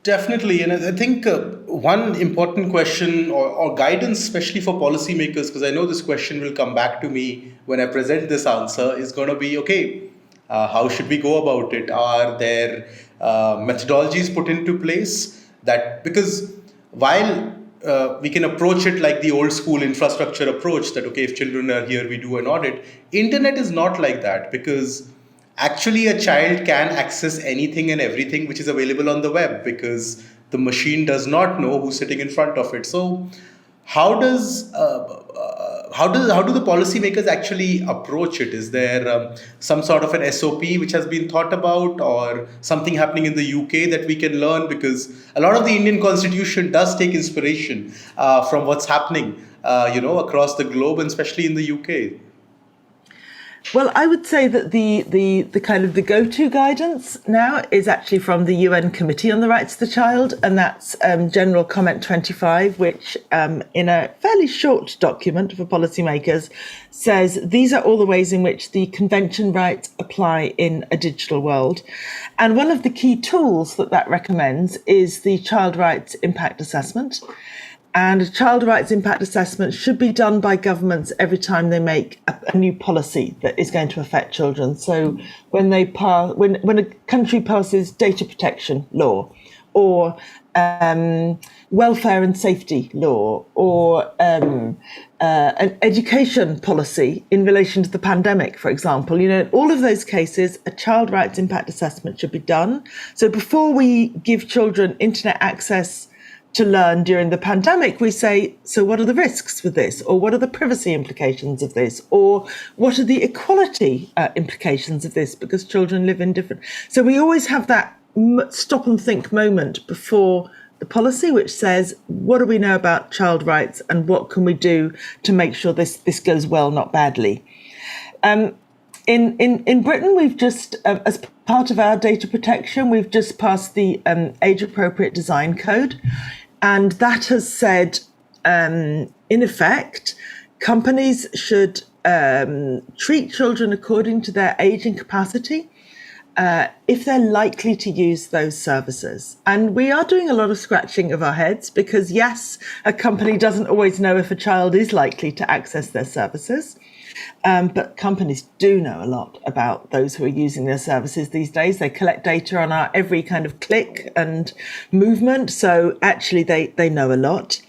Definitely, and I think one important question or guidance, especially for policymakers, because I know this question will come back to me when I present this answer, is going to be okay. How should we go about it? Are there methodologies put into place that because while we can approach it like the old school infrastructure approach that okay, if children are here, we do an audit. Internet is not like that because actually a child can access anything and everything which is available on the web because the machine does not know who's sitting in front of it. So how does how do the policymakers actually approach it? Is there some sort of an SOP which has been thought about, or something happening in the UK that we can learn? Because a lot of the Indian constitution does take inspiration from what's happening, across the globe, and especially in the UK. Well, I would say that the kind of the go-to guidance now is actually from the UN Committee on the Rights of the Child, and that's General Comment 25, which in a fairly short document for policymakers says these are all the ways in which the convention rights apply in a digital world. And one of the key tools that recommends is the Child Rights Impact Assessment. And a child rights impact assessment should be done by governments every time they make a new policy that is going to affect children. So when when a country passes data protection law, or welfare and safety law, or an education policy in relation to the pandemic, for example, in all of those cases, a child rights impact assessment should be done. So before we give children internet access to learn during the pandemic, we say, so what are the risks with this? Or what are the privacy implications of this? Or what are the equality implications of this? Because children live in different... So we always have that stop and think moment before the policy, which says, what do we know about child rights and what can we do to make sure this goes well, not badly? In Britain, we've just, as part of our data protection, we've just passed the age-appropriate design code. And that has said, in effect, companies should treat children according to their age and capacity if they're likely to use those services. And we are doing a lot of scratching of our heads because, yes, a company doesn't always know if a child is likely to access their services. But companies do know a lot about those who are using their services these days. They collect data on our every kind of click and movement. So actually, they know a lot.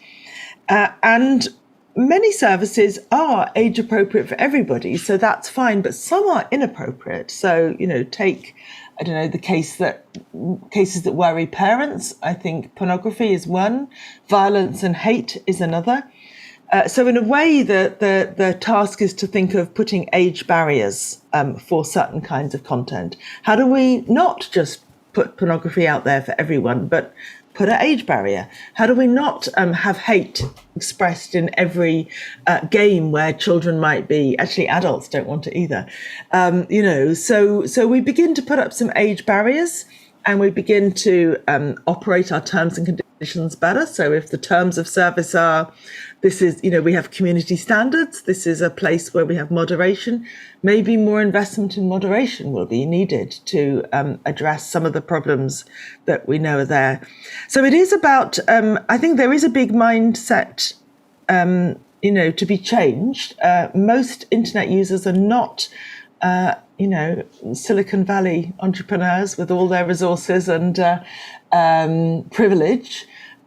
And many services are age appropriate for everybody. So that's fine. But some are inappropriate. So, take, the cases that worry parents. I think pornography is one. Violence and hate is another. So in a way, the task is to think of putting age barriers for certain kinds of content. How do we not just put pornography out there for everyone, but put an age barrier? How do we not have hate expressed in every game where children might be? Actually, adults don't want it either. So we begin to put up some age barriers, and we begin to operate our terms and conditions better. So if the terms of service are, this is, we have community standards, this is a place where we have moderation, maybe more investment in moderation will be needed to address some of the problems that we know are there. So it is about, I think there is a big mindset, to be changed. Most internet users are not Silicon Valley entrepreneurs with all their resources and privilege.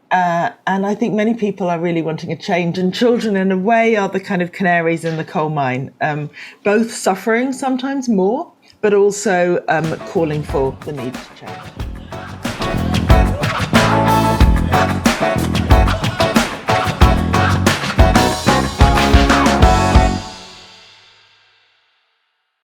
And I think many people are really wanting a change. And children, in a way, are the kind of canaries in the coal mine, both suffering sometimes more, but also calling for the need to change.